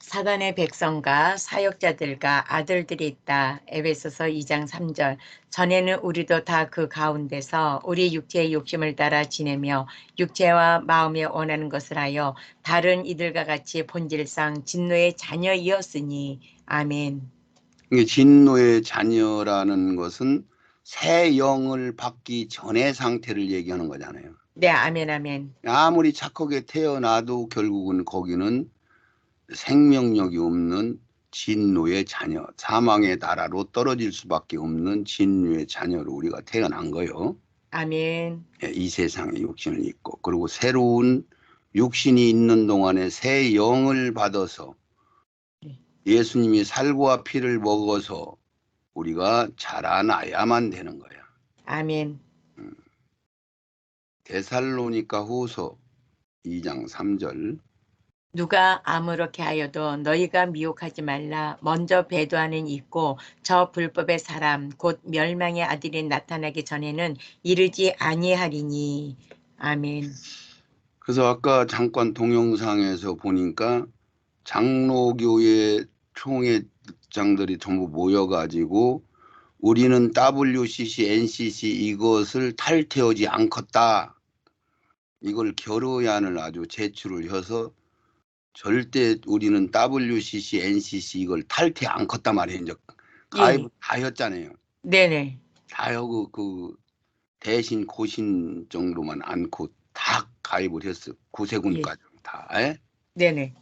사단의 백성과 사역자들과 아들들이 있다. 에베소서 2장 3절. 전에는 우리도 다 그 가운데서 우리 육체의 욕심을 따라 지내며 육체와 마음에 원하는 것을 하여 다른 이들과 같이 본질상 진노의 자녀이었으니. 아멘. 이게 진노의 자녀라는 것은 새 영을 받기 전의 상태를 얘기하는 거잖아요. 네, 아멘, 아멘. 아무리 착하게 태어나도 결국은 거기는 생명력이 없는 진노의 자녀, 사망의 나라로 떨어질 수밖에 없는 진노의 자녀로 우리가 태어난 거예요. 아멘. 이 세상에 육신을 입고, 그리고 새로운 육신이 있는 동안에 새 영을 받아서 예수님이 살과 피를 먹어서 우리가 자라나야만 되는 거야. 아멘. 데살로니가 후서 2장 3절. 누가 아무렇게 하여도 너희가 미혹하지 말라. 먼저 배도하는 이 있고 저 불법의 사람 곧 멸망의 아들이 나타나기 전에는 이르지 아니하리니. 아멘. 그래서 아까 잠깐 동영상에서 보니까 장로교회 총회장들이 전부 모여가지고 우리는 WCC, NCC 이것을 탈퇴하지 않겠다. 이걸 결의안을 아주 제출을 해서 절대 우리는 WCC, NCC 이걸 탈퇴 않겠다 말이에요. 이제 가입 다 했잖아요. 네네. 다 하고 그 대신 고신 정도만 않고 다 가입을 했어. 구세군까지 다. 에? 네네.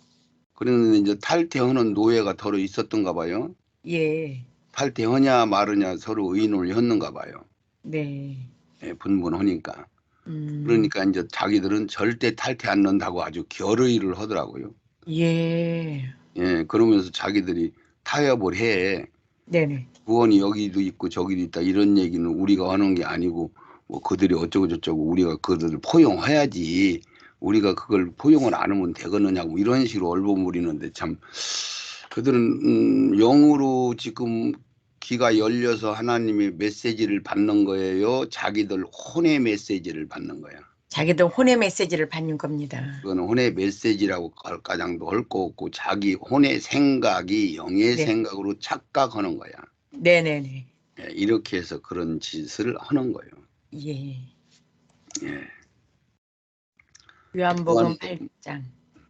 그런데 이제 탈퇴하는 노예가 더러 있었던가 봐요. 예. 탈퇴하냐 마르냐 서로 의논을 했는가 봐요. 네. 예, 분분하니까. 그러니까 이제 자기들은 절대 탈퇴 안 넣는다고 아주 결의를 하더라고요. 예. 예, 그러면서 자기들이 타협을 해. 네네. 구원이 여기도 있고 저기도 있다 이런 얘기는 우리가 하는 게 아니고 뭐 그들이 어쩌고 저쩌고 우리가 그들을 포용해야지 우리가 그걸 포용을 안 하면 되겠느냐고 이런 식으로 얼버무리는데 참 그들은 영으로 지금 귀가 열려서 하나님의 메시지를 받는 거예요. 자기들 혼의 메시지를 받는 거야. 자기도 혼의 메시지를 받는 겁니다. 그거는 혼의 메시지라고 할 가장도 할 거 없고 자기 혼의 생각이 영의 네. 생각으로 착각하는 거야. 네네네. 예, 이렇게 해서 그런 짓을 하는 거예요. 예. 예. 요한복음 8장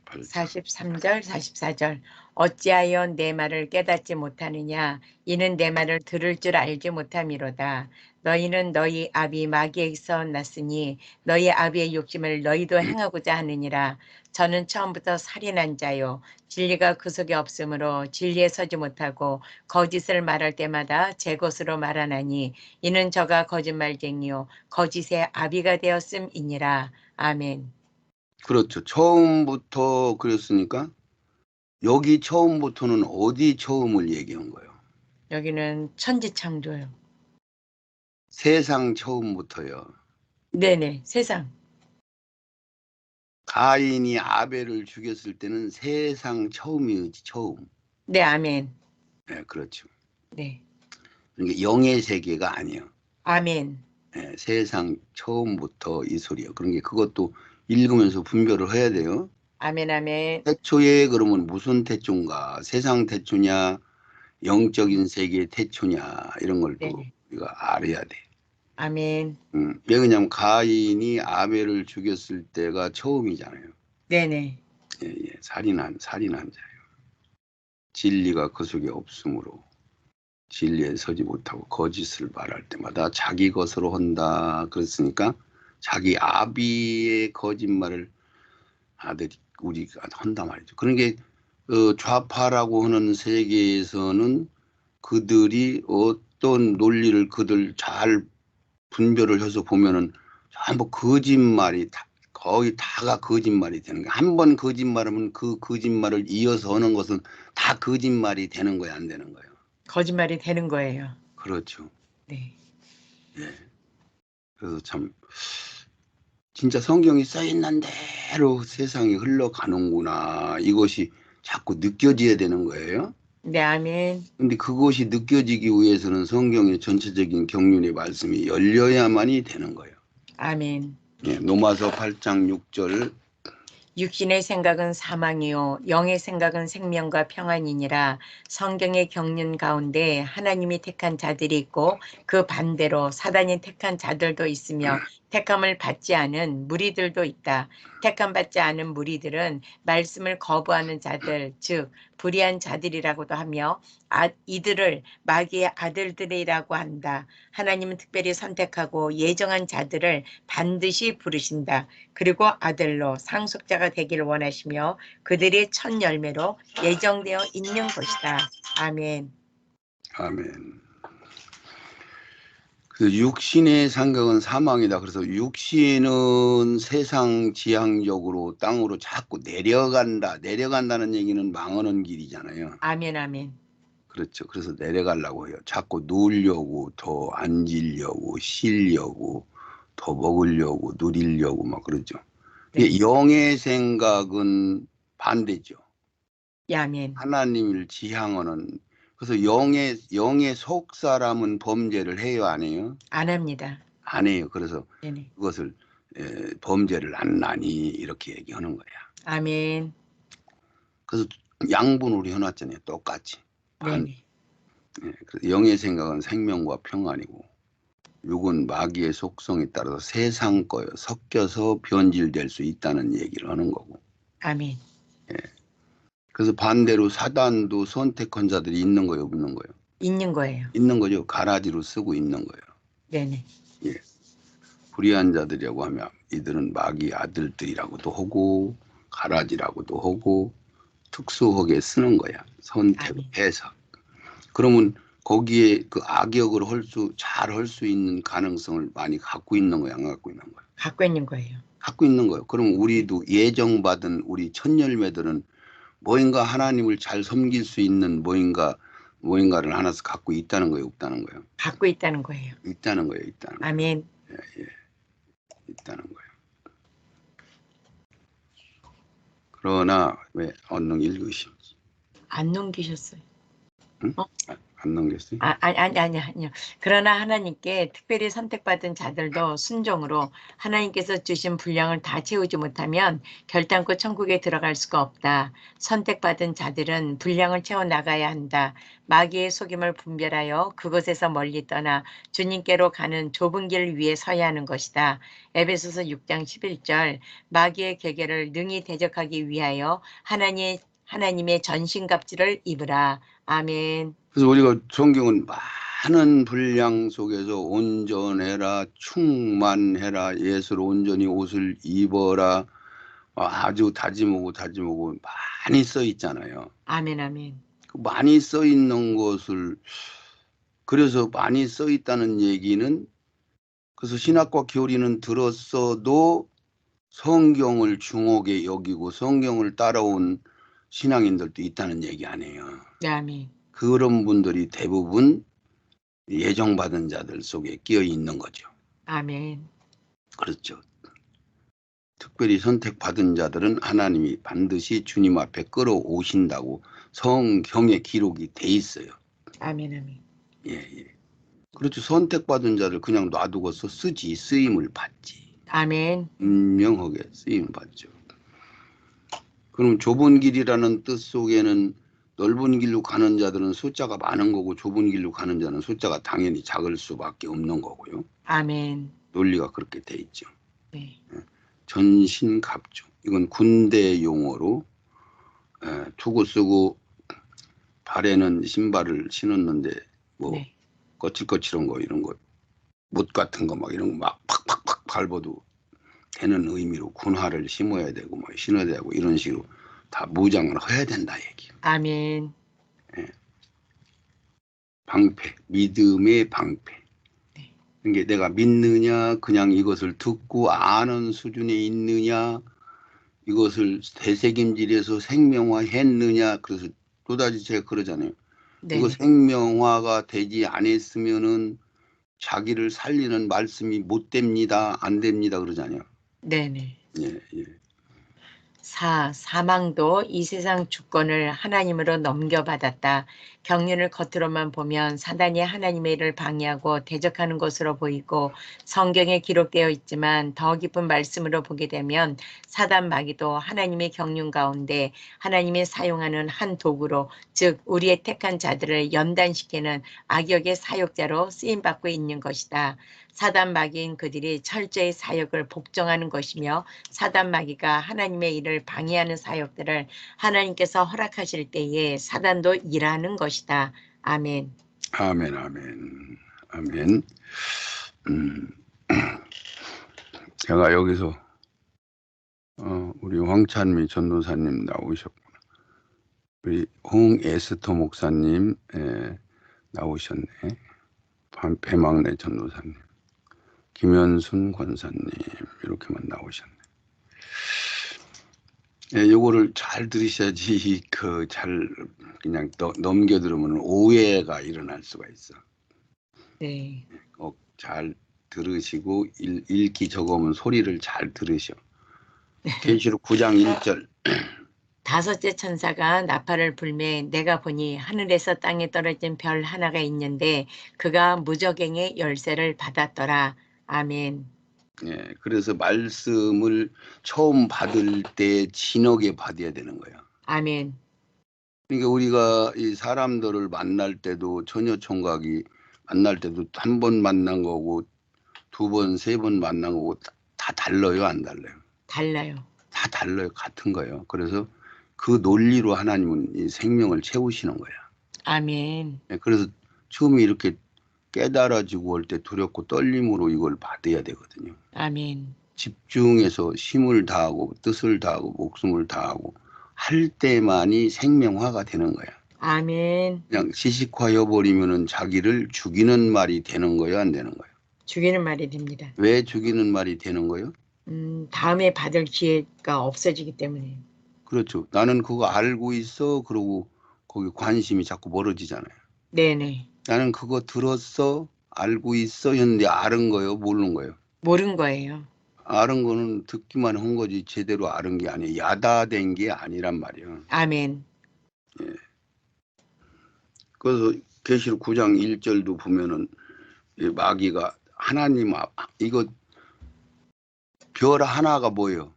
43절 44절. 어찌하여 내 말을 깨닫지 못하느냐. 이는 내 말을 들을 줄 알지 못함이로다. 너희는 너희 아비 마귀에게서 났으니 너희 아비의 욕심을 너희도 행하고자 하느니라. 저는 처음부터 살인한 자요 진리가 그 속에 없으므로 진리에 서지 못하고 거짓을 말할 때마다 제 것으로 말하나니 이는 저가 거짓말쟁이요 거짓의 아비가 되었음이니라. 아멘. 그렇죠. 처음부터 그랬으니까 여기 처음부터는 어디 처음을 얘기한 거예요? 여기는 천지창조요. 세상 처음부터요. 네네, 세상. 가인이 아벨을 죽였을 때는 세상 처음이지 처음. 네, 아멘. 네, 그렇죠. 네, 그러니까 영의 세계가 아니에요. 아멘. 네, 세상 처음부터 이 소리요. 그런 게 그것도 읽으면서 분별을 해야 돼요. 아멘, 아멘. 태초에 그러면 무슨 태초인가? 세상 태초냐, 영적인 세계의 태초냐 이런 걸 또 네네, 우리가 알아야 돼. 아멘. 왜냐하면 가인이 아벨을 죽였을 때가 처음이잖아요. 네네, 예, 예, 살인한 자예요. 진리가 그 속에 없으므로 진리에 서지 못하고 거짓을 말할 때마다 자기 것으로 한다. 그랬으니까 자기 아비의 거짓말을 아들이 우리가 한단 말이죠. 그런 게 좌파라고 하는 세계에서는 그들이 어떤 논리를 그들 잘 분별을 해서 보면은 전부 거짓말이 거의 다가 거짓말이 되는 거야. 한 번 거짓말하면 그 거짓말을 이어서 하는 것은 다 거짓말이 되는 거야, 안 되는 거예요. 거짓말이 되는 거예요. 그렇죠. 네, 예. 그래서 참 진짜 성경이 써 있는 대로 세상이 흘러가는구나. 이것이 자꾸 느껴져야 되는 거예요. 네, 아멘. 근데 그것이 느껴지기 위해서는 성경의 전체적인 경륜의 말씀이 열려야만이 되는 거예요. 아멘. 예, 로마서 8장 6절. 육신의 생각은 사망이요 영의 생각은 생명과 평안이니라. 성경의 경륜 가운데 하나님이 택한 자들이 있고 그 반대로 사단이 택한 자들도 있으며 택함을 받지 않은 무리들도 있다. 택함 받지 않은 무리들은 말씀을 거부하는 자들, 즉 불의한 자들이라고도 하며 이들을 마귀의 아들들이라고 한다. 하나님은 특별히 선택하고 예정한 자들을 반드시 부르신다. 그리고 아들로 상속자가 되기를 원하시며 그들이 첫 열매로 예정되어 있는 것이다. 아멘. 아멘. 그 육신의 생각은 사망이다. 그래서 육신은 세상 지향적으로 땅으로 자꾸 내려간다. 내려간다는 얘기는 망하는 길이잖아요. 아멘. 아멘. 그렇죠. 그래서 내려가려고 해요. 자꾸 누우려고, 더 앉으려고, 쉬려고, 더 먹으려고, 누리려고 막 그러죠. 네. 영의 생각은 반대죠. 아멘. 하나님을 지향하는. 그래서 영의 속 사람은 범죄를 해요, 안 해요? 안 합니다. 안 해요. 그래서 네네. 그것을 범죄를 안 나니 이렇게 얘기하는 거야. 아멘. 그래서 양분으로 해놨잖아요. 똑같이. 네네. 그래서 영의 생각은 생명과 평안이고 육은 마귀의 속성에 따라서 세상 거요 섞여서 변질될 수 있다는 얘기를 하는 거고. 아멘. 그래서 반대로 사단도 선택한 자들이 있는 거예요, 없는 거예요? 있는 거예요. 있는 거죠. 가라지로 쓰고 있는 거예요. 네네. 예. 불의한 자들이라고 하면 이들은 마귀 아들들이라고도 하고 가라지라고도 하고 특수하게 쓰는 거야. 선택해서. 그러면 거기에 그 악역을 잘 할 수 있는 가능성을 많이 갖고 있는 거야, 안 갖고 있는 거야? 갖고 있는 거예요. 갖고 있는 거예요. 그럼 우리도 예정받은 우리 첫 열매들은 뭐인가 하나님을 잘 섬길 수 있는 뭐인가를 하나씩 갖고 있다는 거예요, 없다는 거예요? 갖고 있다는 거예요. 있다는 거예요, 있다는 거예요. 아멘. 있다는 거예요. 그러나 왜 언능 읽으시오? 안 넘기셨어요. 응? 어? 안 넘겼어요? 아니요. 그러나 하나님께 특별히 선택받은 자들도 순종으로 하나님께서 주신 분량을 다 채우지 못하면 결단코 천국에 들어갈 수가 없다. 선택받은 자들은 분량을 채워 나가야 한다. 마귀의 속임을 분별하여 그곳에서 멀리 떠나 주님께로 가는 좁은 길 위에 서야 하는 것이다. 에베소서 6장 11절 마귀의 계계를 능히 대적하기 위하여 하나님의 전신갑주를 입으라. 아멘. 그래서 우리가 성경은 많은 분량 속에서 온전해라, 충만해라, 예수로 온전히 옷을 입어라, 아주 다짐하고 많이 써 있잖아요. 아멘. 아멘. 그 많이 써 있는 것을 그래서 많이 써 있다는 얘기는 그래서 신학과 교리는 들었어도 성경을 중하게 여기고 성경을 따라온 신앙인들도 있다는 얘기 아니에요. 아멘. 그런 분들이 대부분 예정받은 자들 속에 끼어 있는 거죠. 아멘. 그렇죠. 특별히 선택받은 자들은 하나님이 반드시 주님 앞에 끌어오신다고 성경에 기록이 돼 있어요. 아멘. 아멘. 예. 그렇죠. 선택받은 자들 그냥 놔두고서 쓰임을 받지. 아멘. 분명하게 쓰임을 받죠. 그럼 좁은 길이라는 뜻 속에는 넓은 길로 가는 자들은 숫자가 많은 거고 좁은 길로 가는 자는 숫자가 당연히 작을 수밖에 없는 거고요. 아멘. 논리가 그렇게 돼 있죠. 네. 전신갑주. 이건 군대 용어로 투구 쓰고 발에는 신발을 신었는데 뭐 네. 거칠거칠한 거 이런 거 못 같은 거 막 이런 거 막 팍팍팍 밟아도 되는 의미로 군화를 심어야 되고 뭐 신어야 되고 이런 식으로 다 무장을 해야 된다 얘기. 아멘. 방패, 믿음의 방패. 네. 이게 내가 믿느냐, 그냥 이것을 듣고 아는 수준에 있느냐, 이것을 되새김질해서 생명화했느냐. 그래서 또다시 제가 그러잖아요. 네. 이거 생명화가 되지 않았으면은 자기를 살리는 말씀이 못 됩니다, 안 됩니다 그러잖아요. 네네. 예. 4. 사망도 이 세상 주권을 하나님으로 넘겨받았다. 경륜을 겉으로만 보면 사단이 하나님의 일을 방해하고 대적하는 것으로 보이고 성경에 기록되어 있지만 더 깊은 말씀으로 보게 되면 사단 마귀도 하나님의 경륜 가운데 하나님이 사용하는 한 도구로, 즉 우리의 택한 자들을 연단시키는 악역의 사역자로 쓰임받고 있는 것이다. 사단 마귀인 그들이 철저히 사역을 복종하는 것이며 사단 마귀가 하나님의 일을 방해하는 사역들을 하나님께서 허락하실 때에 사단도 일하는 것이다. 아멘. 아멘, 아멘, 아멘. 제가 여기서 우리 황찬미 전도사님 나오셨구나. 우리 홍에스터 목사님 나오셨네. 배막내 전도사님, 김현순 권사님 이렇게만 나오셨네. 요거를 잘 들으셔야지 잘 그냥 넘겨 들으면 오해가 일어날 수가 있어. 네. 잘 들으시고 읽기 적으면 소리를 잘 들으셔. 계시록 9장 1절. 다섯째 천사가 나팔을 불매 내가 보니 하늘에서 땅에 떨어진 별 하나가 있는데 그가 무저갱의 열쇠를 받았더라. 아멘. 예, 그래서 말씀을 처음 받을 때 진하게 받아야 되는 거야. 아멘. 그러니까 우리가 이 사람들을 만날 때도 처녀 총각이 만날 때도 한 번 만난 거고 두 번, 세 번 만난 거고 다 달라요, 안 달라요? 달라요. 다 달라요, 같은 거예요. 그래서 그 논리로 하나님은 이 생명을 채우시는 거야. 아멘. 예, 그래서 처음에 이렇게 깨달아지고 올 때 두렵고 떨림으로 이걸 받아야 되거든요. 아멘. 집중해서 힘을 다하고 뜻을 다하고 목숨을 다하고 할 때만이 생명화가 되는 거야. 아멘. 그냥 시식화해 버리면은 자기를 죽이는 말이 되는 거예요, 안 되는 거예요? 죽이는 말이 됩니다. 왜 죽이는 말이 되는 거예요? 다음에 받을 기회가 없어지기 때문에. 그렇죠. 나는 그거 알고 있어. 그러고 거기 관심이 자꾸 멀어지잖아요. 네네. 나는 그거 들었어. 알고 있어. 했는데 아는 거예요, 모르는 거예요? 모른 거예요. 아는 거는 듣기만 한 거지 제대로 아는 게 아니에요. 야다된 게 아니란 말이에요. 아멘. 예. 그래서 계시록 9장 1절도 보면은 이 마귀가 하나님 이거 별 하나가 뭐예요?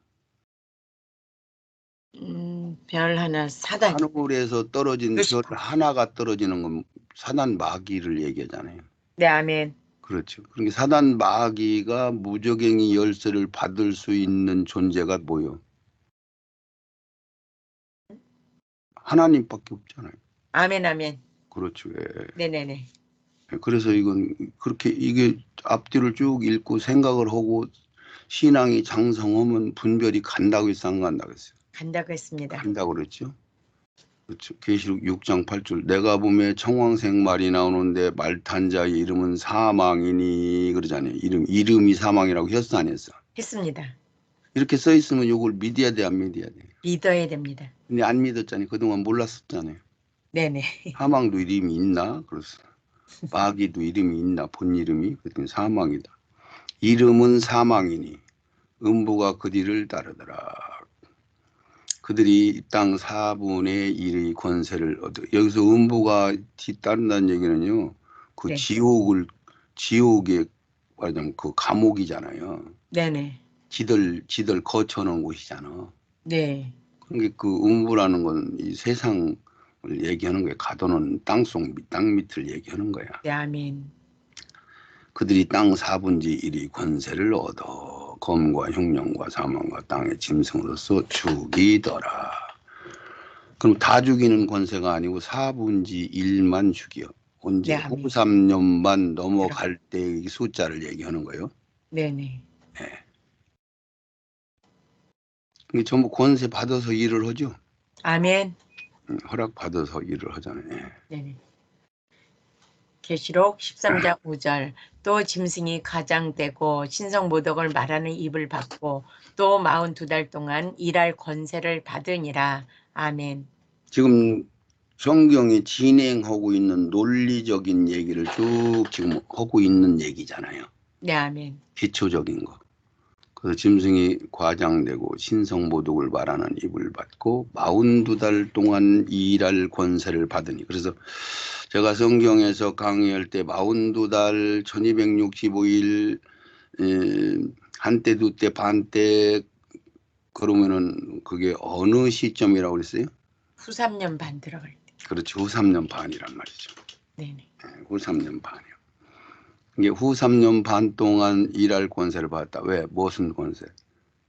별 하나 사단. 하늘에서 떨어진 별 하나가 떨어지는 건 사단 마귀를 얘기하잖아요. 네, 아멘. 그렇죠. 그러니까 사단 마귀가 무저갱이 열쇠를 받을 수 있는 존재가 뭐예요? 하나님밖에 없잖아요. 아멘, 아멘. 그렇죠. 예. 네네네. 그래서 이건 그렇게 이게 앞뒤를 쭉 읽고 생각을 하고 신앙이 장성하면 분별이 간다고 했어, 안 간다고 했어요? 간다고 했습니다. 간다고 그랬죠. 그렇죠. 계시록 6장 8절 내가 보매 청황색 말이 나오는데 말탄 자의 이름은 사망이니 그러잖아요. 이름이 사망이라고 했어, 안 했어? 했습니다. 이렇게 써 있으면 이걸 믿어야 돼, 안 믿어야 돼? 믿어야 됩니다. 근데 안 믿었잖아요. 그동안 몰랐었잖아요. 네네. 사망도 이름이 있나? 그래서 마귀도 이름이 있나? 본 이름이? 그랬더니 사망이다. 이름은 사망이니 음부가 그 뒤를 따르더라. 그들이 땅 4분의 1의 권세를 얻어. 여기서 음부가 뒤따른다는 얘기는요. 그 네. 지옥의 말하자면 그 감옥이잖아요. 네네. 지들 거쳐놓은 곳이잖아. 네. 그러니까 그 음부라는 건 이 세상을 얘기하는 거야. 가둬놓은 땅 밑을 얘기하는 거야. 네, 아멘. 그들이 땅 4분의 1의 권세를 얻어 검과 흉령과 사망과 땅의 짐승으로서 죽이더라. 그럼 다 죽이는 권세가 아니고 4분의 1만 죽여. 언제? 네, 아멘. 3년만 넘어갈 때의 숫자를 얘기하는 거예요. 네네. 네. 이게 전부 권세 받아서 일을 하죠. 아멘. 허락 받아서 일을 하잖아요. 네. 네네. 계시록 13장 5절 또 짐승이 가장되고 신성모독을 말하는 입을 받고 또 42달 동안 일할 권세를 받으니라. 아멘. 지금 성경이 진행하고 있는 논리적인 얘기를 쭉 지금 하고 있는 얘기잖아요. 네, 아멘. 기초적인 거. 그래서 짐승이 과장되고 신성모독을 말하는 입을 받고 42달 동안 일할 권세를 받으니. 그래서 제가 성경에서 강의할 때 42달 1265일 한때 두때 반때 그러면은 그게 어느 시점이라고 그랬어요? 후 3년 반 들어갈 때. 그렇지, 후 3년 반이란 말이죠. 네네. 후 3년 반이요. 이게 후 3년 반 동안 일할 권세를 받았다. 왜? 무슨 권세?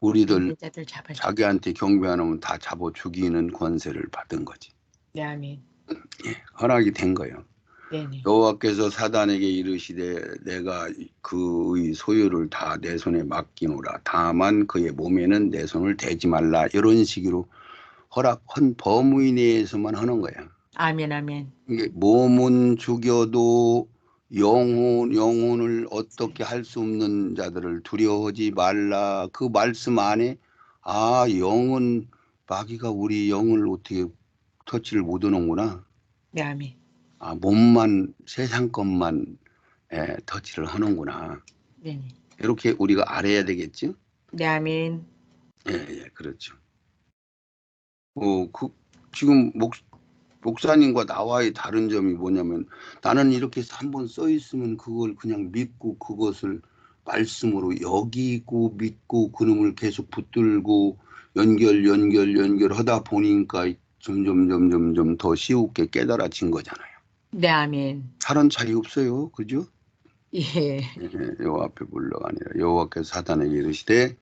우리들 인자들 잡아줘. 자기한테 경배 안 하면 다 잡아 죽이는 권세를 받은 거지. 네, 아멘. 예, 허락이 된 거예요. 네네. 여호와께서 사단에게 이르시되 내가 그의 소유를 다 내 손에 맡기노라. 다만 그의 몸에는 내 손을 대지 말라. 이런 식으로 허락한 범위 내에서만 하는 거야. 아멘, 아멘. 이게 몸은 죽여도 영혼을 어떻게 할 수 없는 자들을 두려워하지 말라. 그 말씀 안에 영은 마귀가 우리 영을 어떻게 터치를 못 하는구나. 네, 아멘. 몸만 세상 것만 터치를 하는구나. 네네. 이렇게 우리가 알아야 되겠지? 네, 아멘. 예, 그렇죠. 지금 목사님과 나와의 다른 점이 뭐냐면 나는 이렇게 한번 써 있으면 그걸 그냥 믿고 그것을 말씀으로 여기고 믿고 그놈을 계속 붙들고 연결하다 보니까 점점 더 쉬우게 깨달아진 거잖아요. 네, 아멘. 다른 차이 없어요. 그죠? 예. 여호와 앞에 물러가 아니라 여호와께서 사단에게 이르시되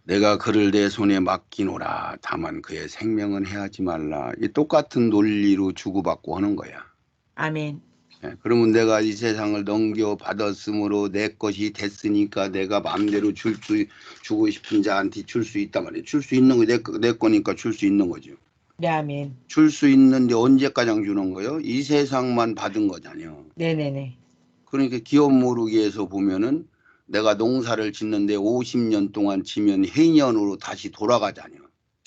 내가 그를 내 손에 맡기노라. 다만 그의 생명은 해하지 말라. 이 똑같은 논리로 주고받고 하는 거야. 아멘. 그러면 내가 이 세상을 넘겨받았으므로 내 것이 됐으니까 내가 마음대로 주고 싶은 자한테 줄 수 있단 말이에요. 줄 수 있는 거 내 거니까 줄 수 있는 거죠. 네, 아멘. 줄 수 있는데 언제까지 주는 거예요? 이 세상만 받은 거잖아요. 네네네. 그러니까 기업 모르기에서 보면은 내가 농사를 짓는데 50년 동안 지면 해년으로 다시 돌아가잖아요.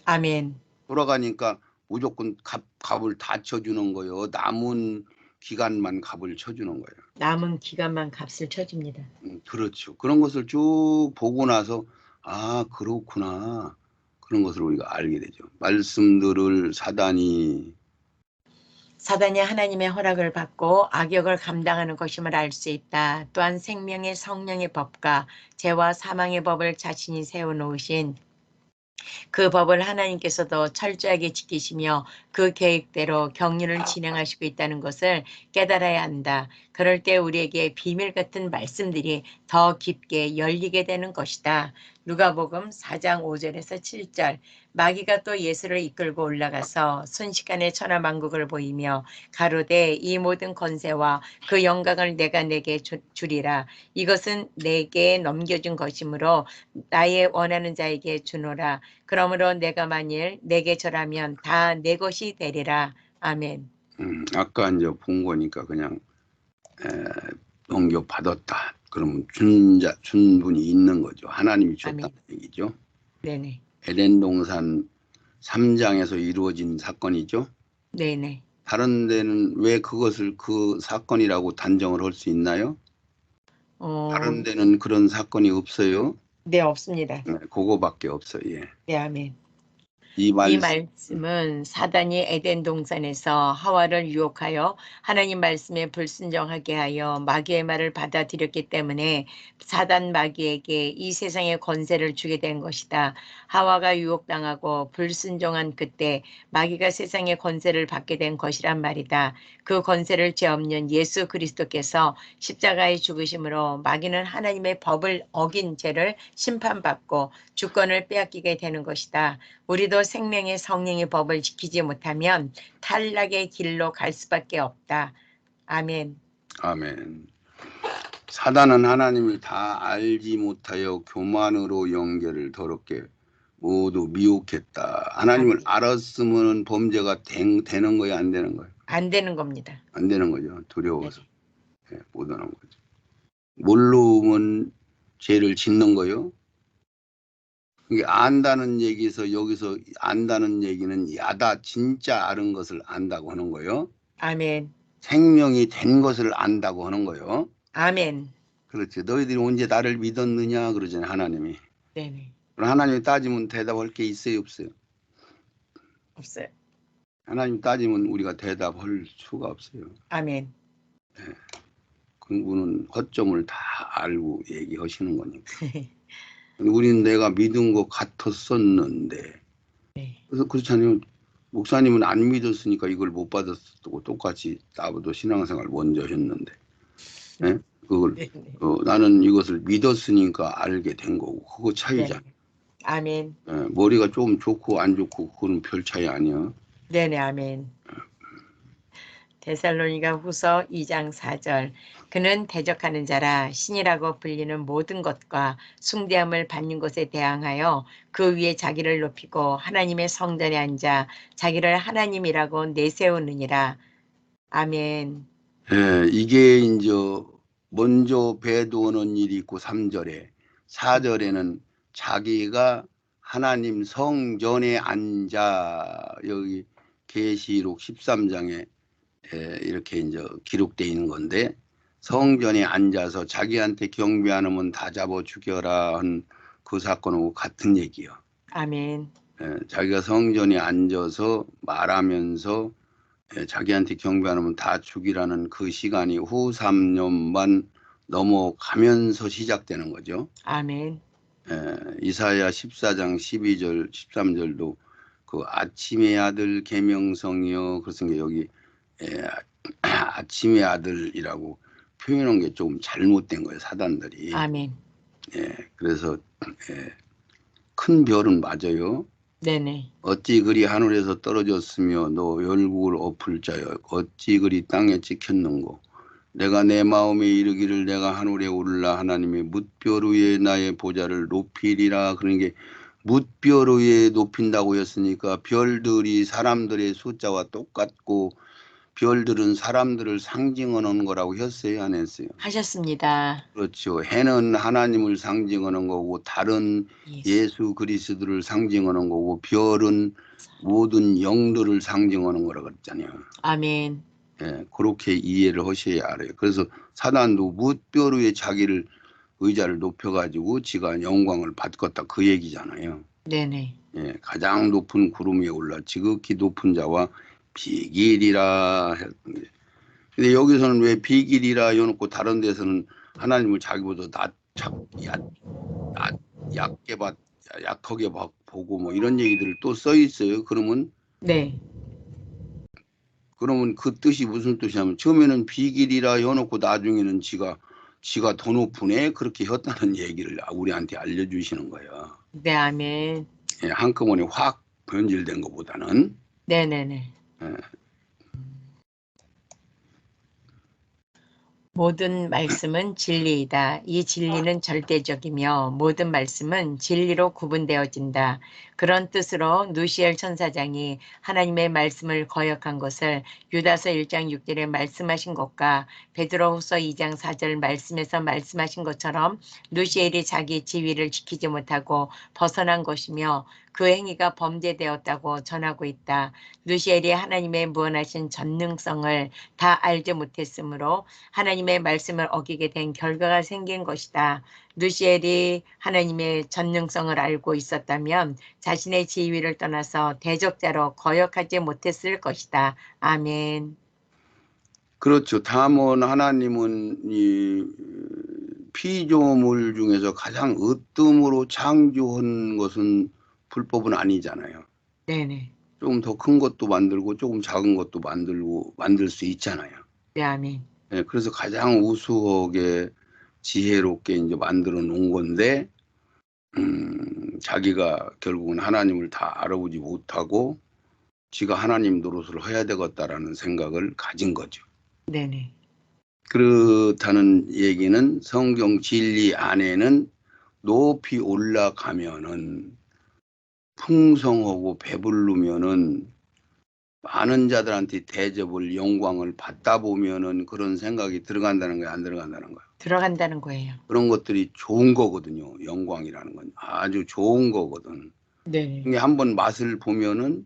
아멘. 돌아가니까 무조건 값을 다 쳐주는 거예요. 남은 기간만 값을 쳐주는 거예요. 남은 기간만 값을 쳐줍니다. 그렇죠. 그런 것을 쭉 보고 나서 그렇구나. 그런 것을 우리가 알게 되죠. 말씀들을 사단이 하나님의 허락을 받고 악역을 감당하는 것임을 알 수 있다. 또한 생명의 성령의 법과 죄와 사망의 법을 자신이 세워놓으신 그 법을 하나님께서도 철저하게 지키시며 그 계획대로 경륜을 진행하시고 있다는 것을 깨달아야 한다. 그럴 때 우리에게 비밀 같은 말씀들이 더 깊게 열리게 되는 것이다. 누가복음 4장 5절에서 7절. 마귀가 또 예수를 이끌고 올라가서 순식간에 천하만국을 보이며 가로되 이 모든 권세와 그 영광을 내가 내게 주리라. 이것은 내게 넘겨준 것이므로 나의 원하는 자에게 주노라. 그러므로 내가 만일 내게 절하면 다 내 것이 되리라. 아멘. 아까 이제 본 거니까 그냥 넘겨받았다. 그러면 준 분이 있는 거죠. 하나님이 줬다는 얘기죠. 네네. 에덴 동산 3장에서 이루어진 사건이죠. 네네. 다른 데는 왜 그것을 그 사건이라고 단정을 할 수 있나요? 다른 데는 그런 사건이 없어요. 네, 없습니다. 네, 그거밖에 없어요. 예. 네, 아멘. 이 이 말씀은 사단이 에덴 동산에서 하와를 유혹하여 하나님 말씀에 불순종하게 하여 마귀의 말을 받아들였기 때문에 사단 마귀에게 이 세상의 권세를 주게 된 것이다. 하와가 유혹당하고 불순종한 그때 마귀가 세상의 권세를 받게 된 것이란 말이다. 그 권세를 죄 없는 예수 그리스도께서 십자가에 죽으심으로 마귀는 하나님의 법을 어긴 죄를 심판받고 주권을 빼앗기게 되는 것이다. 우리도 생명의 성령의 법을 지키지 못하면 탈락의 길로 갈 수밖에 없다. 아멘. 아멘. 사단은 하나님을 다 알지 못하여 교만으로 영계를 더럽게 모두 미혹했다. 하나님을 알았으면 범죄가 되는 거예요, 안 되는 거예요? 안 되는 겁니다. 안 되는 거죠. 두려워서. 네, 못 하는 거죠. 모르면 죄를 짓는 거예요. 이게 안다는 얘기에서 여기서 안다는 얘기는 야다, 진짜 아는 것을 안다고 하는 거예요. 아멘. 생명이 된 것을 안다고 하는 거예요. 아멘. 그렇지. 너희들이 언제 나를 믿었느냐 그러잖아요, 하나님이. 네네. 그럼 하나님이 따지면 대답할 게 있어요, 없어요? 없어요. 하나님 따지면 우리가 대답할 수가 없어요. 아멘. 그분은 허점을 다 알고 얘기하시는 거니까. 우리는 내가 믿은 것 같았었는데. 네. 그래서 그렇잖아요. 목사님은 안 믿었으니까 이걸 못 받았었고 똑같이 나보다 신앙생활 먼저 했는데. 예? 그걸 네네. 나는 이것을 믿었으니까 알게 된 거고 그거 차이잖아. 네. 아멘. 예, 머리가 좀 좋고 안 좋고 그건 별 차이 아니야. 네네. 아멘. 데살로니가 후서 2장 4절. 그는 대적하는 자라 신이라고 불리는 모든 것과 숭배함을 받는 것에 대항하여 그 위에 자기를 높이고 하나님의 성전에 앉아 자기를 하나님이라고 내세우느니라. 아멘. 예, 이게 이제 먼저 배도하는 일이 있고 3절에 4절에는 자기가 하나님 성전에 앉아 여기 계시록 13장에 이렇게 이제 기록되어 있는 건데 성전에 앉아서 자기한테 경배 안 하면 다 잡아 죽여라 한 그 사건하고 같은 얘기요. 아멘. 자기가 성전에 앉아서 말하면서 자기한테 경배 안 하면 다 죽이라는 그 시간이 후 3년만 넘어가면서 시작되는 거죠. 아멘. 이사야 14장 12절 13절도 그 아침의 아들 계명성이여 그래서 여기 아침의 아들이라고 표현한 게 좀 잘못된 거예요, 사단들이. 아멘. 그래서 큰 별은 맞아요. 네네. 어찌 그리 하늘에서 떨어졌으며 너 열국을 엎을 자여 어찌 그리 땅에 찍혔는고 내가 내 마음에 이르기를 내가 하늘에 오르라 하나님의 뭇별 위에 나의 보좌를 높이리라. 그런 게 뭇별 위에 높인다고 했으니까 별들이 사람들의 숫자와 똑같고 별들은 사람들을 상징하는 거라고 했어요, 안 했어요? 하셨습니다. 그렇죠. 해는 하나님을 상징하는 거고 다른 예수 그리스도를 상징하는 거고 별은 모든 영들을 상징하는 거라고 그랬잖아요. 아멘. 그렇게 이해를 하셔야 알아요. 그래서 사단도 뭇별 위에 자기를 의자를 높여가지고 지가 영광을 받겠다 그 얘기잖아요. 네네. 가장 높은 구름 위에 올라 지극히 높은 자와 비길이라 했던 게. 근데 여기서는 왜 비길이라 해놓고 다른 데서는 하나님을 자기보다 약하게 보고 뭐 이런 얘기들을 또 써 있어요. 그러면 네. 그 뜻이 무슨 뜻이냐면 처음에는 비길이라 해놓고 나중에는 지가 더 높으네 그렇게 했다는 얘기를 우리한테 알려주시는 거예요. 네. 아멘. 한꺼번에 확 변질된 것보다는. 네네네. 모든 말씀은 진리이다. 이 진리는 절대적이며 모든 말씀은 진리로 구분되어진다. 그런 뜻으로 누시엘 천사장이 하나님의 말씀을 거역한 것을 유다서 1장 6절에 말씀하신 것과 베드로후서 2장 4절 말씀에서 말씀하신 것처럼 누시엘이 자기 지위를 지키지 못하고 벗어난 것이며 그 행위가 범죄되었다고 전하고 있다. 누시엘이 하나님의 무한하신 전능성을 다 알지 못했으므로 하나님의 말씀을 어기게 된 결과가 생긴 것이다. 누시엘이 하나님의 전능성을 알고 있었다면 자신의 지위를 떠나서 대적자로 거역하지 못했을 것이다. 아멘. 그렇죠. 다만 하나님은 이 피조물 중에서 가장 으뜸으로 창조한 것은 불법은 아니잖아요. 네네. 조금 더 큰 것도 만들고 조금 작은 것도 만들 수 있잖아요. 네, 아멘. 그래서 가장 우수하게 지혜롭게 이제 만들어 놓은 건데 자기가 결국은 하나님을 다 알아보지 못하고 지가 하나님 노릇을 해야 되겠다라는 생각을 가진 거죠. 네네. 그렇다는 얘기는 성경 진리 안에는 높이 올라가면은 풍성하고 배부르면은 많은 자들한테 대접을 영광을 받다 보면은 그런 생각이 들어간다는 거야, 안 들어간다는 거야? 들어간다는 거예요. 그런 것들이 좋은 거거든요. 영광이라는 건 아주 좋은 거거든. 네. 이게 한번 맛을 보면은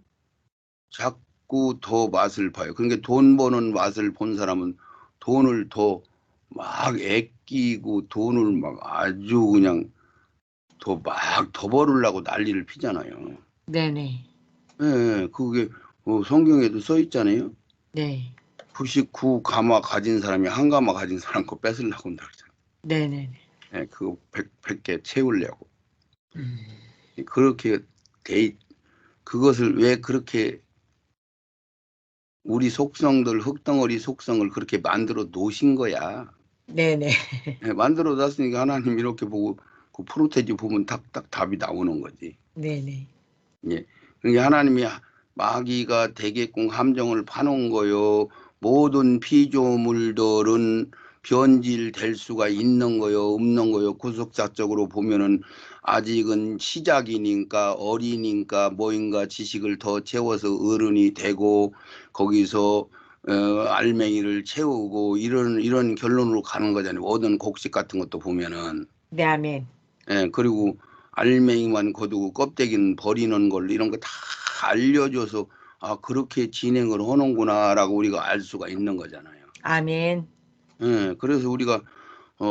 자꾸 더 맛을 봐요. 그러니까 돈 버는 맛을 본 사람은 돈을 더 막 아끼고 돈을 막 아주 그냥 더 벌으려고 난리를 피잖아요. 네네. 예, 그게 성경에도 써 있잖아요. 네. 99가마 가진 사람이 한 가마 가진 사람 거 뺏으려고 한다 그러잖아요. 네네네. 예, 그거 100개 채우려고. 음. 그렇게 그것을 왜 그렇게 우리 속성들 흙덩어리 속성을 그렇게 만들어 놓으신 거야. 네네. 예, 만들어 놨으니까 하나님 이렇게 보고 그 프로테지 보면 딱 답이 나오는 거지. 네네. 예. 그러니까 하나님이 마귀가 대개궁 함정을 파놓은 거요. 모든 피조물들은 변질될 수가 있는 거요, 없는 거요. 구속사적으로 보면은 아직은 시작이니까 어리니까 뭐인가 지식을 더 채워서 어른이 되고 거기서 알맹이를 채우고 이런 결론으로 가는 거잖아요. 모든 곡식 같은 것도 보면은. 네, 아멘. 예, 그리고 알맹이만 거두고 껍데기는 버리는 걸 이런 거 다 알려줘서 아 그렇게 진행을 하는구나라고 우리가 알 수가 있는 거잖아요. 아멘. 예, 그래서 우리가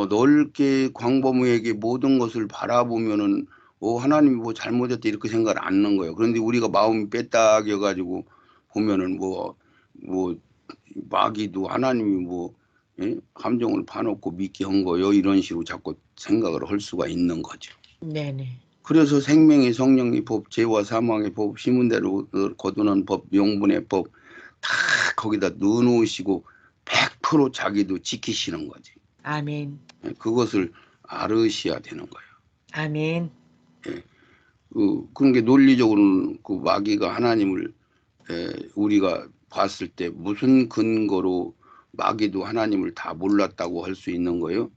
넓게 광범위하게 모든 것을 바라보면은 하나님이 뭐 잘못했다 이렇게 생각을 안 하는 거예요. 그런데 우리가 마음이 빼딱여 가지고 보면은 뭐 마귀도 하나님이 예? 함정을 파놓고 믿게 한 거요 이런 식으로 자꾸 생각을 할 수가 있는 거죠. 네네. 그래서 생명의 성령의 법, 죄와 사망의 법, 심은대로 거두는 법, 명분의 법 다 거기다 넣어놓으시고 100% 자기도 지키시는 거지. 아멘. 그것을 알으셔야 되는 거예요. 아멘. 예. 그런 게 논리적으로는 그 마귀가 하나님을 우리가 봤을 때 무슨 근거로 마귀도 하나님을 다 몰랐다고 할 수 있는 거예요?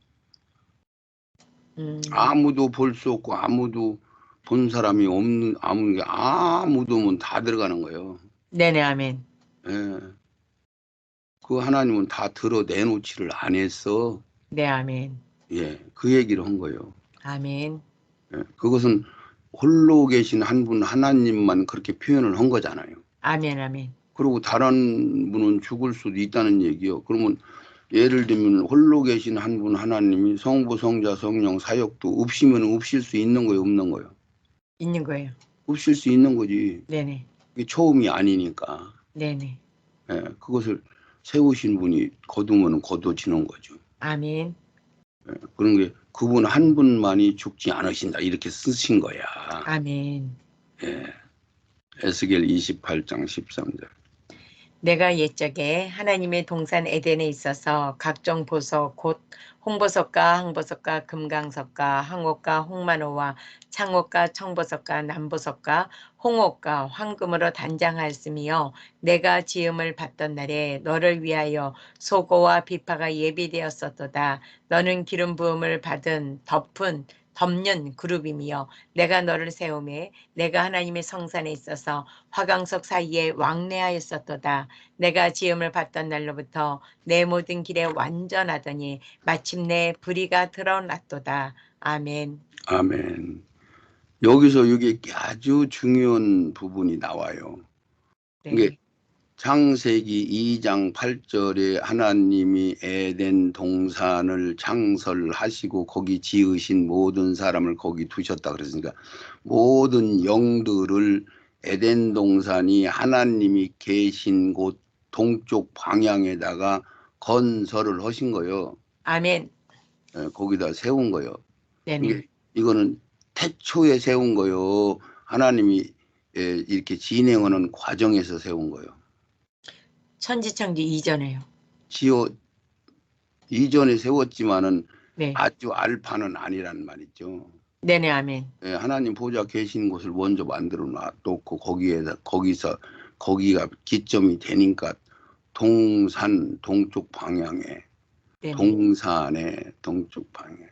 아무도 볼 수 없고 아무도 본 사람이 없는 아무도면 다 들어가는 거예요. 네네, 아멘. 예. 그 하나님은 다 드러내놓지를 안 했어. 네, 아멘. 예, 그 얘기를 한 거예요. 아멘. 예, 그것은 홀로 계신 한 분 하나님만 그렇게 표현을 한 거잖아요. 아멘, 아멘. 그리고 다른 분은 죽을 수도 있다는 얘기요. 그러면 예를 들면 홀로 계신 한 분 하나님이 성부, 성자, 성령 사역도 없이면 없일 수 있는 거예요, 없는 거예요? 있는 거예요. 없을 수 있는 거지. 네네. 이게 처음이 아니니까. 네네. 예, 그것을 세우신 분이 거두면 거둬지는 거죠. 아멘. 예, 그런 게 그분 한 분만이 죽지 않으신다 이렇게 쓰신 거야. 아멘. 예, 에스겔 28장 13절. 내가 옛적에 하나님의 동산 에덴에 있어서 각종 보석 곧 홍보석과 항보석과 금강석과 항옥과 홍만호와 창옥과 청보석과 남보석과 홍옥과 황금으로 단장하였으며 내가 지음을 받던 날에 너를 위하여 소고와 비파가 예비되었었도다. 너는 기름 부음을 받은 덮는 그룹이며 내가 너를 세우매 내가 하나님의 성산에 있어서 화강석 사이에 왕래하였었도다. 내가 지음을 받던 날로부터 내 모든 길에 완전하더니 마침내 불의가 드러났도다. 아멘. 아멘. 여기서 이게 아주 중요한 부분이 나와요. 이게 네. 창세기 2장 8절에 하나님이 에덴 동산을 창설하시고 거기 지으신 모든 사람을 거기 두셨다 그랬으니까 모든 영들을 에덴 동산이 하나님이 계신 곳 동쪽 방향에다가 건설을 하신 거예요. 아멘. 거기다 세운 거예요. 네네. 이거는 태초에 세운 거예요. 하나님이 이렇게 진행하는 과정에서 세운 거예요. 천지창조 이전에요. 지어 이전에 세웠지만은 네. 아주 알파는 아니란 말이죠. 네네. 아멘. 하나님 보좌 계신 곳을 먼저 만들어 놔놓고 거기가 기점이 되니까 동산 동쪽 방향에 네네. 동산의 동쪽 방향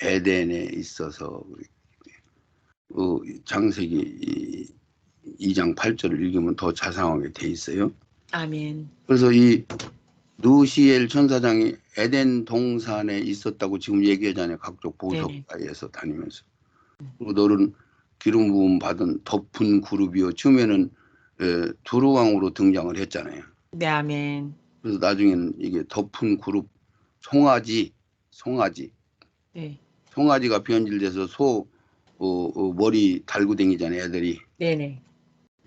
에덴에 있어서 창세기 2장 8절을 읽으면 더 자상하게 돼 있어요. 아멘. 그래서 이 누시엘 천사장이 에덴 동산에 있었다고 지금 얘기하잖아요. 각종 네네. 보석가에서 다니면서. 그리고 너는 기름 부음 받은 덮은 그룹이요. 처음에는 두루왕으로 등장을 했잖아요. 네. 아멘. 그래서 나중에는 이게 덮은 그룹 송아지 네. 송아지가 변질돼서 머리 달고 다니잖아요, 애들이. 네네.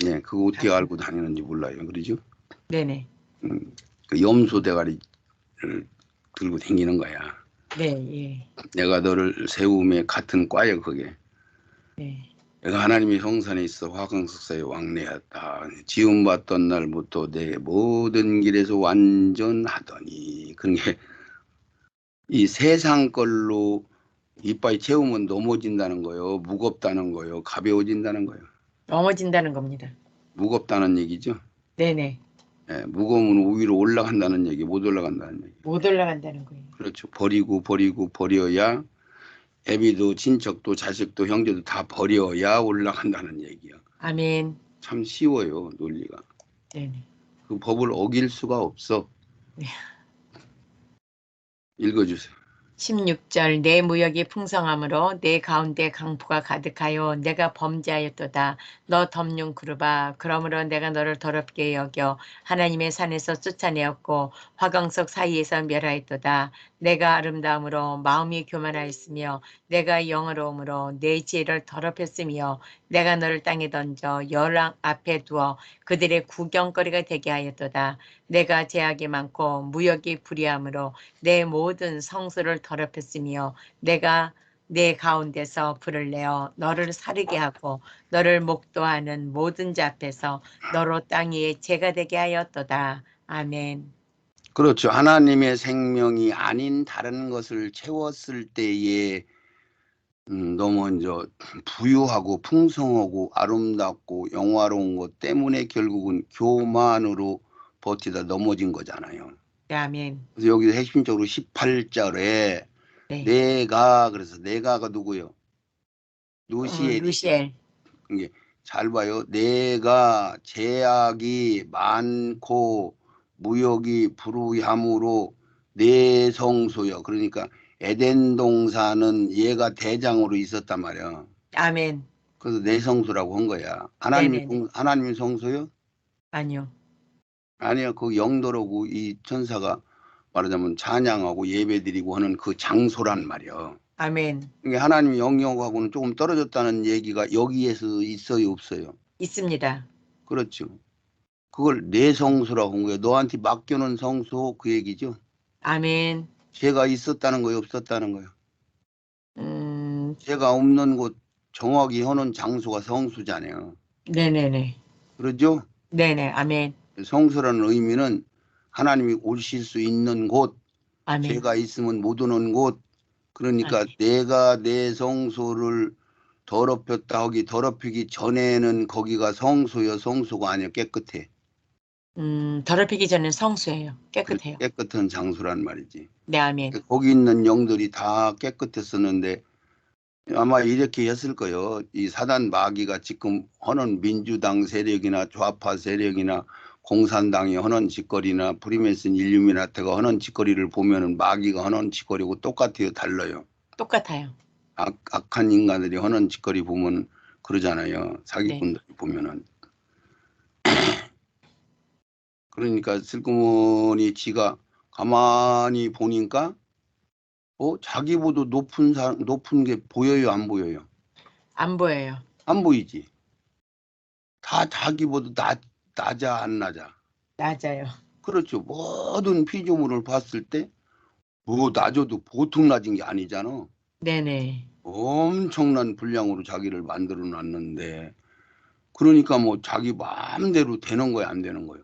네, 그거 어떻게 가슴. 알고 다니는지 몰라요. 그러죠? 네네. 그 염소 대가리를 들고 다니는 거야. 네, 예. 내가 너를 세움에 같은 과요, 그게. 네. 내가 하나님의 성산에 있어 화강석사에 왕래하다. 지음받던 날부터 내 모든 길에서 완전하더니. 그게 이 세상 걸로 이빨 채우면 넘어진다는 거요. 무겁다는 거요. 가벼워진다는 거요. 넘어진다는 겁니다. 무겁다는 얘기죠. 네네. 예, 무거우면 위로 올라간다는 얘기, 못 올라간다는 얘기. 못 올라간다는 거예요. 그렇죠. 버리고 버려야 애비도 친척도 자식도 형제도 다 버려야 올라간다는 얘기야. 아멘. 참 쉬워요, 논리가. 네네. 그 법을 어길 수가 없어. 네. 읽어주세요. 16절 내 무역이 풍성함으로 내 가운데 강포가 가득하여 내가 범죄하였도다. 너 덤뇽 그루바 그러므로 내가 너를 더럽게 여겨 하나님의 산에서 쫓아내었고 화강석 사이에서 멸하였도다. 내가 아름다움으로 마음이 교만하였으며 내가 영어로움으로 내 지혜를 더럽혔으며 내가 너를 땅에 던져 열왕 앞에 두어 그들의 구경거리가 되게 하였도다. 내가 제약이 많고 무역이 불의함으로 내 모든 성소를 더럽혔으며 내가 내 가운데서 불을 내어 너를 사르게 하고 너를 목도하는 모든 자 앞에서 너로 땅 위에 죄가 되게 하였도다. 아멘. 그렇죠. 하나님의 생명이 아닌 다른 것을 채웠을 때에 너무 먼저 부유하고 풍성하고 아름답고 영화로운 것 때문에 결국은 교만으로 버티다 넘어진 거잖아요. 네, 아멘. 그래서 여기서 핵심적으로 18절에 네. 그래서 내가가 누구요? 루시엘이죠. 루시엘. 이게 잘 봐요. 내가 제약이 많고 무역이 불우함으로 내 성소요. 그러니까 에덴 동산은 얘가 대장으로 있었단 말이야. 아멘. 그래서 내 성소라고 한 거야. 네네네. 하나님의 성소요? 아니요. 아니요. 그 영도라고 이 천사가 말하자면 찬양하고 예배드리고 하는 그 장소란 말이야. 아멘. 이게 하나님 영역하고는 조금 떨어졌다는 얘기가 여기에서 있어요, 없어요? 있습니다. 그렇죠. 그걸 내 성소라고 한 거예요. 너한테 맡겨놓은 성소 그 얘기죠. 아멘. 죄가 있었다는 거예요, 없었다는 거예요. 음, 죄가 없는 곳 정확히 하는 장소가 성수잖아요. 네네네. 그러죠? 네네. 아멘. 성소라는 의미는 하나님이 오실 수 있는 곳, 아멘. 죄가 있으면 못 오는 곳. 그러니까 아멘. 내가 내 성소를 더럽히기 전에는 거기가 성소요, 성소가 아니야, 깨끗해. 더럽히기 전엔 성수예요. 그 깨끗해요. 깨끗한 장소란 말이지. 네, 아멘. 거기 있는 영들이 다 깨끗했었는데 아마 이렇게 했을 거예요. 이 사단 마귀가 지금 하는 민주당 세력이나 좌파 세력이나 공산당이 하는 짓거리나 프리메슨 일루미나트가 하는 짓거리를 보면은 마귀가 하는 짓거리고 똑같아요. 달라요. 똑같아요. 악한 인간들이 하는 짓거리 보면 그러잖아요. 네. 사기꾼들 보면은. 그러니까 슬그머니 지가 가만히 보니까 자기보다 높은 게 보여요, 안 보여요? 안 보여요. 안 보이지. 다 자기보다 낮아, 안 낮아. 낮아요. 그렇죠. 모든 피조물을 봤을 때 뭐 낮아도 보통 낮은 게 아니잖아. 네네. 엄청난 분량으로 자기를 만들어 놨는데 그러니까 뭐 자기 마음대로 되는 거야, 안 되는 거예요?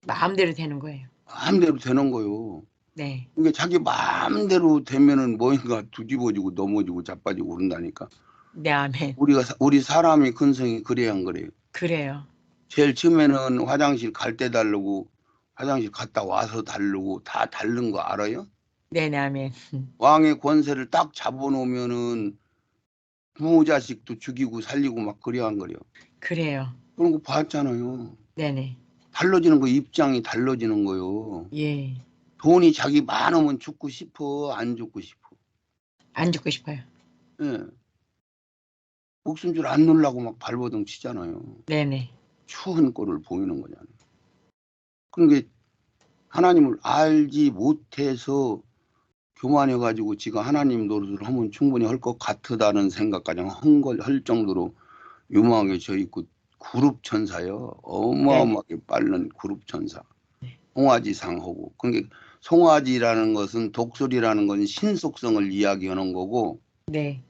마음대로 되는 거예요. 마음대로 되는 거요. 네. 이게 자기 마음대로 되면은 뭐인가 뒤집어지고 넘어지고 자빠지고 그런다니까. 네, 아멘. 우리 사람이 근성이 그래야 안 그래요. 그래요. 제일 처음에는 화장실 갈 때 다르고 화장실 갔다 와서 다르고 다 다른 거 알아요? 네네, 아멘. 왕의 권세를 딱 잡아놓으면은 부모 자식도 죽이고 살리고 막 그래 안 그래요? 그래요. 그런 거 봤잖아요. 네네. 달라지는 거 입장이 달라지는 거요. 예. 돈이 자기 많으면 죽고 싶어, 안 죽고 싶어. 안 죽고 싶어요. 예. 목숨줄 안 놓으려고 막 발버둥 치잖아요. 네네. 추한 꼴을 보이는 거잖아요. 그런 게 하나님을 알지 못해서 교만해가지고 지가 하나님 노릇을 하면 충분히 할 것 같다는 생각까지 할 정도로 유망하게 져 있고 그룹 천사요. 어마어마하게 빠른 그룹 천사. 송아지상하고. 그러니까 송아지라는 것은 독설이라는 건 신속성을 이야기하는 거고 네.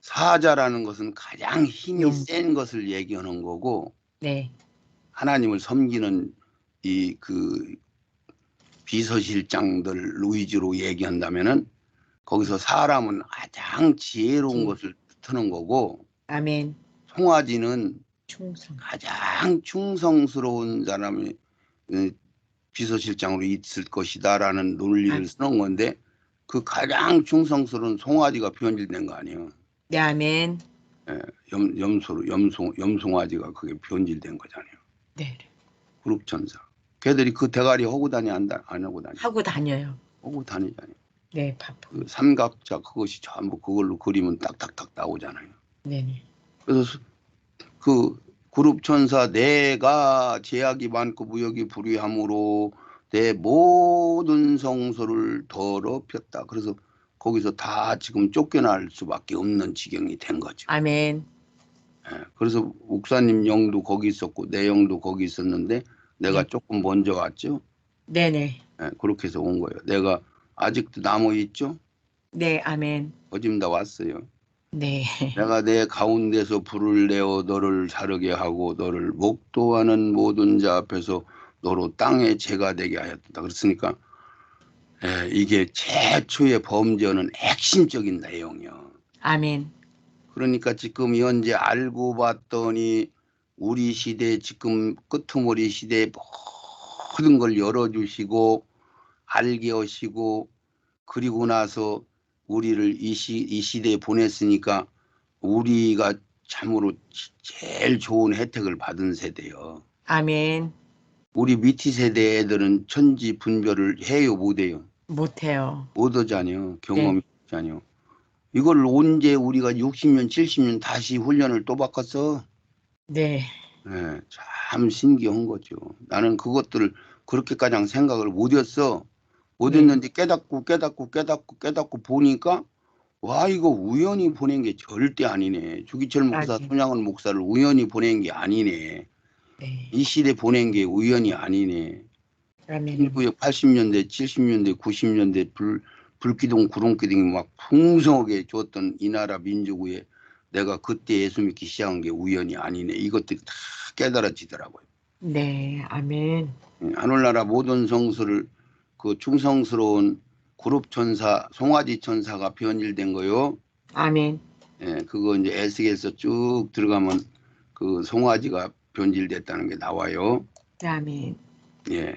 사자라는 것은 가장 힘이 용. 센 것을 얘기하는 거고 네. 하나님을 섬기는 이 그 비서실장들 위주로 얘기한다면은 거기서 사람은 가장 지혜로운 것을 뜻하는 거고 아멘. 송아지는 충성. 가장 충성스러운 사람이 비서실장으로 있을 것이다라는 논리를 쓰는 건데 그 가장 충성스러운 송아지가 변질된 거 아니에요. 네, 아멘. 예, 염송아지가 그게 변질된 거잖아요. 네. 그룹 천사. 걔들이 그 대가리 하고 다니 안 하고 다니. 하고 다녀요. 하고 다니잖아요. 네, 바쁘. 그 삼각자 그것이 전부 그걸로 그리면 딱딱딱 나오잖아요. 네네. 그래서 그 그룹 천사 내가 제약이 많고 무역이 불의함으로 내 모든 성소를 더럽혔다. 그래서 거기서 다 지금 쫓겨날 수밖에 없는 지경이 된 거죠. 아멘. 예, 그래서 목사님 영도 거기 있었고 내 영도 거기 있었는데 내가 네. 조금 먼저 왔죠. 네네. 예, 그렇게 해서 온 거예요. 내가 아직도 남아 있죠. 네, 아멘. 거짐 다 왔어요. 네. 내가 내 가운데서 불을 내어 너를 자르게 하고 너를 목도하는 모든 자 앞에서 너로 땅에 죄가 되게 하였다. 그랬으니까 이게 최초의 범죄는 핵심적인 내용이요. 아멘. 그러니까 지금 현재 알고 봤더니 우리 시대 지금 끄트머리 시대에 모든 걸 열어주시고 알게 하시고 그리고 나서 우리를 이 시대에 보냈으니까 우리가 참으로 제일 좋은 혜택을 받은 세대요. 아멘. 우리 밑이 세대 애들은 천지 분별을 해요, 못해요? 못해요. 못하잖아요. 경험이 네. 없잖아요. 이걸 언제 우리가 60년, 70년 다시 훈련을 또 바꿨어? 네. 네, 참 신기한 거죠. 나는 그것들을 그렇게까지 생각을 못했어. 네. 못했는데 깨닫고 보니까 와 이거 우연히 보낸 게 절대 아니네. 주기철 목사, 아멘. 손양원 목사를 우연히 보낸 게 아니네. 네. 이 시대 보낸 게 우연이 아니네. 아멘. 1980년대, 70년대, 90년대 불기둥, 구름기둥이 막 풍성하게 줬던 이 나라 민족에 내가 그때 예수 믿기 시작한 게 우연이 아니네. 이것들이 다 깨달아지더라고요. 네, 아멘. 하늘나라 모든 성수를 그 충성스러운 그룹 천사, 송아지 천사가 변질된 거요. 아멘. 예, 그거 이제 에스겔서 쭉 들어가면 그 송아지가 변질됐다는 게 나와요. 아멘. 예,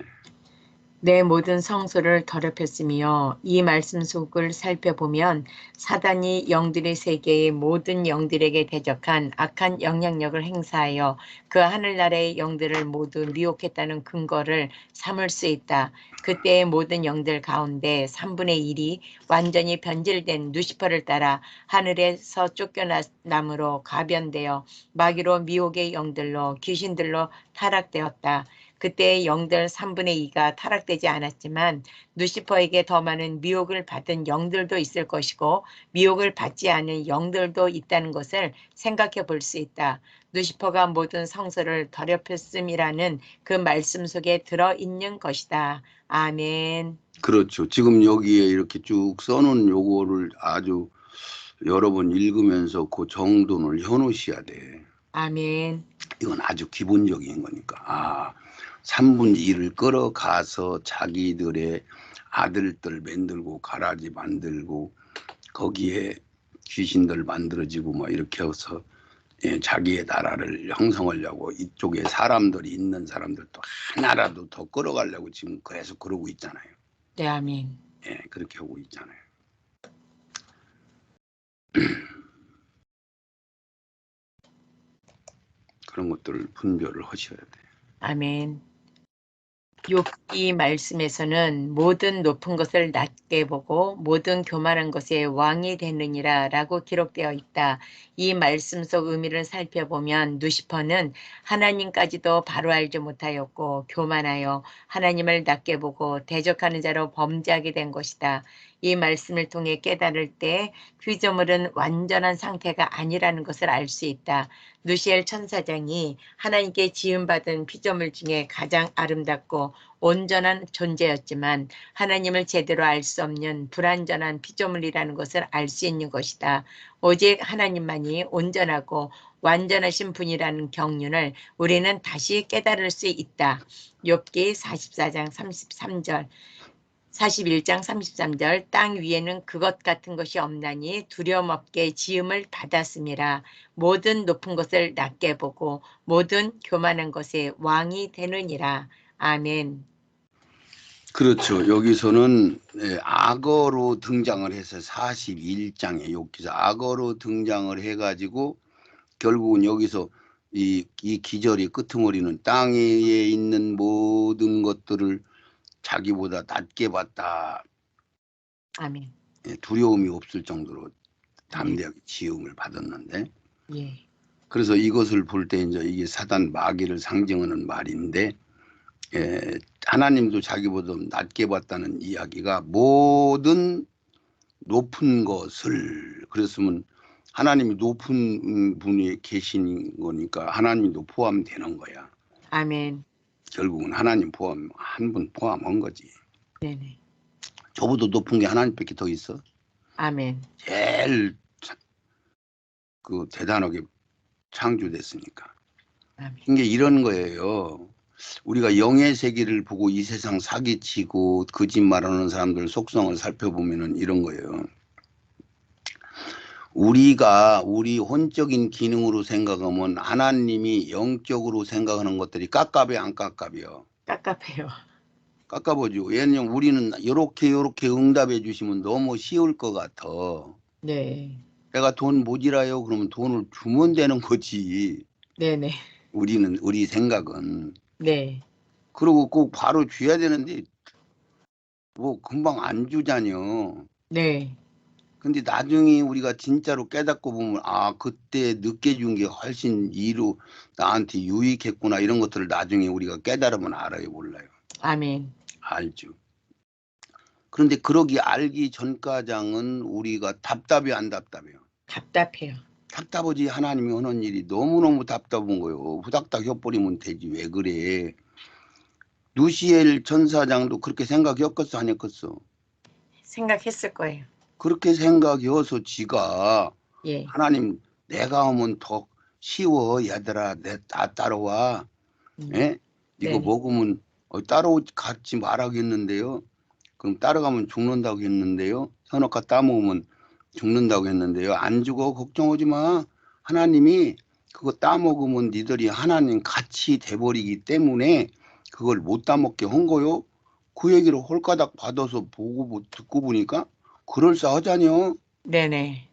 내 모든 성소를 더럽혔으며 이 말씀 속을 살펴보면 사단이 영들의 세계의 모든 영들에게 대적한 악한 영향력을 행사하여 그 하늘나라의 영들을 모두 미혹했다는 근거를 삼을 수 있다. 그때의 모든 영들 가운데 3분의 1이 완전히 변질된 루시퍼를 따라 하늘에서 쫓겨남으로 가변되어 마귀로 미혹의 영들로 귀신들로 타락되었다. 그때의 영들 3분의 2가 타락되지 않았지만 루시퍼에게 더 많은 미혹을 받은 영들도 있을 것이고 미혹을 받지 않은 영들도 있다는 것을 생각해 볼 수 있다. 루시퍼가 모든 성소를 더럽혔음이라는 그 말씀 속에 들어있는 것이다. 아멘. 그렇죠. 지금 여기에 이렇게 쭉 써놓은 요거를 아주 여러 번 읽으면서 그 정돈을 해놓으셔야 돼. 아멘. 이건 아주 기본적인 거니까. 3분의 1을 끌어가서 자기들의 아들들 만들고 가라지 만들고 거기에 귀신들 만들어지고 뭐 이렇게 해서 자기의 나라를 형성하려고 이쪽에 사람들이 있는 사람들도 하나라도 더 끌어가려고 지금 계속 그러고 있잖아요. 네, 아멘. 예, 그렇게 하고 있잖아요. 그런 것들을 분별을 하셔야 돼요. 아멘. 욥기 말씀에서는 모든 높은 것을 낮게 보고 모든 교만한 것의 왕이 되느니라 라고 기록되어 있다. 이 말씀 속 의미를 살펴보면 누시퍼는 하나님까지도 바로 알지 못하였고 교만하여 하나님을 낮게 보고 대적하는 자로 범죄하게 된 것이다. 이 말씀을 통해 깨달을 때 피조물은 완전한 상태가 아니라는 것을 알 수 있다. 누시엘 천사장이 하나님께 지음받은 피조물 중에 가장 아름답고 온전한 존재였지만 하나님을 제대로 알 수 없는 불완전한 피조물이라는 것을 알 수 있는 것이다. 오직 하나님만이 온전하고 완전하신 분이라는 경륜을 우리는 다시 깨달을 수 있다. 욥기 44장 33절 41장 33절 땅 위에는 그것 같은 것이 없나니 두려움 없게 지음을 받았음이라. 모든 높은 것을 낮게 보고 모든 교만한 것의 왕이 되느니라. 아멘. 그렇죠. 여기서는 악어로 등장을 해서 41장에 욥기서 악어로 등장을 해가지고 결국은 여기서 이 기절이 끄트머리는 땅 위에 있는 모든 것들을 자기보다 낮게 봤다. 아멘. 두려움이 없을 정도로 담대하게 지음을 받았는데, 예. 그래서 이것을 볼 때 이제 이게 사단 마귀를 상징하는 말인데, 하나님도 자기보다 낮게 봤다는 이야기가 모든 높은 것을, 그랬으면 하나님이 높은 분이 계신 거니까 하나님도 포함되는 거야. 아멘. 결국은 하나님 포함, 한 분 포함한 거지. 네네. 저보다 높은 게 하나님밖에 더 있어? 아멘. 제일 그 대단하게 창조됐으니까. 아멘. 이게 이런 거예요. 우리가 영의 세계를 보고 이 세상 사기치고 거짓말하는 사람들 속성을 살펴보면은 이런 거예요. 우리가 우리 혼적인 기능으로 생각하면 하나님이 영적으로 생각하는 것들이 깝깝해 안 깝깝해요? 깝깝해요. 깝깝하죠. 왜냐면 우리는 요렇게 응답해 주시면 너무 쉬울 것 같아. 네. 내가 돈 모자라요 그러면 돈을 주면 되는 거지. 네네. 우리 생각은. 네. 그리고 꼭 바로 줘야 되는데 뭐 금방 안 주잖여. 네. 근데 나중에 우리가 진짜로 깨닫고 보면 아 그때 늦게 준 게 훨씬 나한테 유익했구나 이런 것들을 나중에 우리가 깨달으면 알아요 몰라요? 아멘. 알죠. 그런데 그러기 알기 전까장은 우리가 답답해 안 답답해요? 답답해요. 답답하지. 하나님이 하는 일이 너무너무 답답한 거예요. 후닥닥 혀버리면 되지 왜 그래. 누시엘 천사장도 그렇게 생각했겠어 안 했겠어? 생각했을 거예요. 그렇게 생각해서 지가 예. 하나님 내가 하면 더 쉬워 얘들아 다 따라와. 예? 이거 네네. 먹으면 따라가지 말하겠는데요. 그럼 따라가면 죽는다고 했는데요. 선악과 따먹으면 죽는다고 했는데요. 안 죽어 걱정하지 마. 하나님이 그거 따먹으면 니들이 하나님 같이 돼버리기 때문에 그걸 못 따먹게 한 거요. 그 얘기를 홀가닥 받아서 보고 듣고 보니까 그럴싸하잖여. 네네.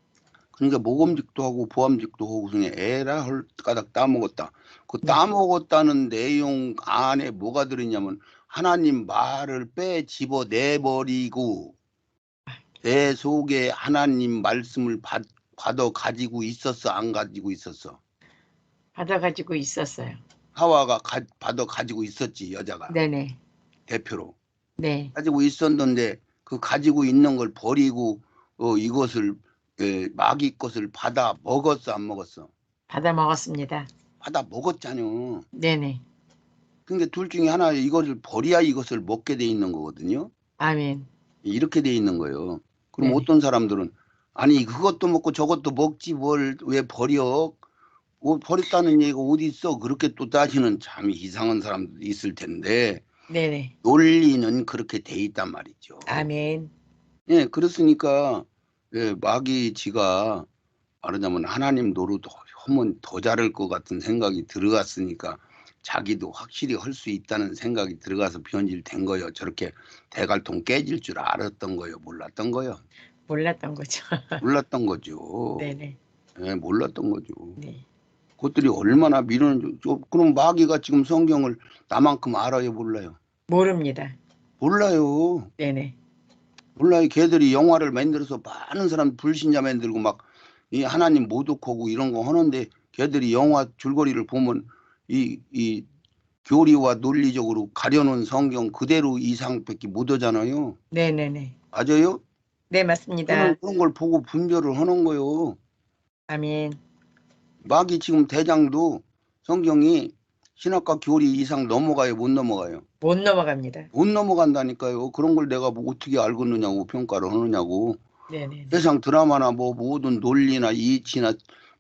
그러니까 모범직도 하고 보암직도 하고 그냥 에라 홀가닥 따먹었다. 그 네. 따먹었다는 내용 안에 뭐가 들었냐면 하나님 말을 집어 내버리고 내 속에 하나님 말씀을 받아 가지고 있었어 안 가지고 있었어? 받아가지고 있었어요. 하와가 받아 가지고 있었지 여자가 네네. 대표로 네. 가지고 있었는데 그 가지고 있는 걸 버리고 이것을 마귀 것을 받아 먹었어 안 먹었어? 받아 먹었습니다. 받아 먹었잖여. 네네. 그러니까 둘 중에 하나 이것을 버려야 이것을 먹게 돼 있는 거거든요. 아멘. 이렇게 돼 있는 거예요. 그럼 네네. 어떤 사람들은 아니 그것도 먹고 저것도 먹지 뭘 왜 버려? 버렸다는 얘기가 어디 있어? 그렇게 또 따지는 참 이상한 사람도 있을 텐데 네네. 논리는 그렇게 돼 있단 말이죠. 아멘. 예, 그렇으니까 마귀 지가 말하자면 하나님 노릇 하면 더 잘할 것 같은 생각이 들어갔으니까 자기도 확실히 할 수 있다는 생각이 들어가서 변질된 거예요. 저렇게 대갈통 깨질 줄 알았던 거예요? 몰랐던 거예요? 몰랐던 거죠. 몰랐던 거죠. 네네. 예, 몰랐던 거죠. 네. 그것들이 얼마나 미련한 그럼 마귀가 지금 성경을 나만큼 알아요 몰라요? 모릅니다. 몰라요. 네네. 몰라요. 걔들이 영화를 만들어서 많은 사람 불신자 만들고 막 이 하나님 모독하고 이런 거 하는데 걔들이 영화 줄거리를 보면 이 교리와 논리적으로 가려놓은 성경 그대로 이상밖에 못 오잖아요. 네네네. 맞아요? 네, 저는 맞습니다. 그런 걸 보고 분별을 하는 거예요. 아멘. 마귀 지금 대장도 성경이 신학과 교리 이상 넘어가요, 못 넘어가요? 못 넘어갑니다. 못 넘어간다니까요. 그런 걸 내가 뭐 어떻게 알겠느냐고 평가를 하느냐고. 네네네. 세상 드라마나 뭐 모든 논리나 이치나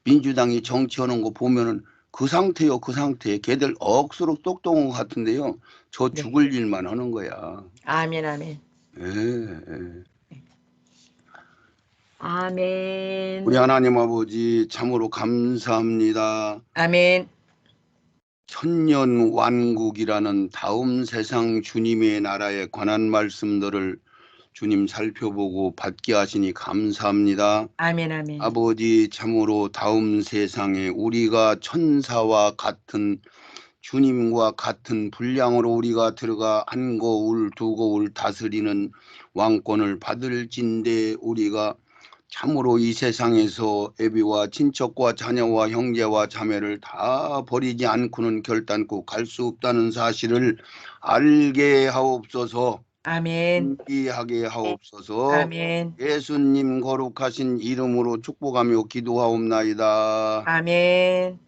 민주당이 정치하는 거 보면은 그 상태요, 그 상태. 걔들 억수로 똑똑한 것 같은데요. 저 네. 죽을 일만 하는 거야. 아멘, 아멘. 예, 예. 우리 아멘. 하나님 아버지 참으로 감사합니다. 아멘. 천년 완국이라는 다음 세상 주님의 나라에 관한 말씀들을 주님 살펴보고 받게 하시니 감사합니다. 아멘, 아멘. 아버지 참으로 다음 세상에 우리가 천사와 같은 주님과 같은 분량으로 우리가 들어가 한 거울 두 거울 다스리는 왕권을 받을진데 우리가 참으로 이 세상에서 애비와 친척과 자녀와 형제와 자매를 다 버리지 않고는 결단코 갈 수 없다는 사실을 알게 하옵소서. 아멘. 신비하게 하옵소서. 아멘. 예수님 거룩하신 이름으로 축복하며 기도하옵나이다. 아멘.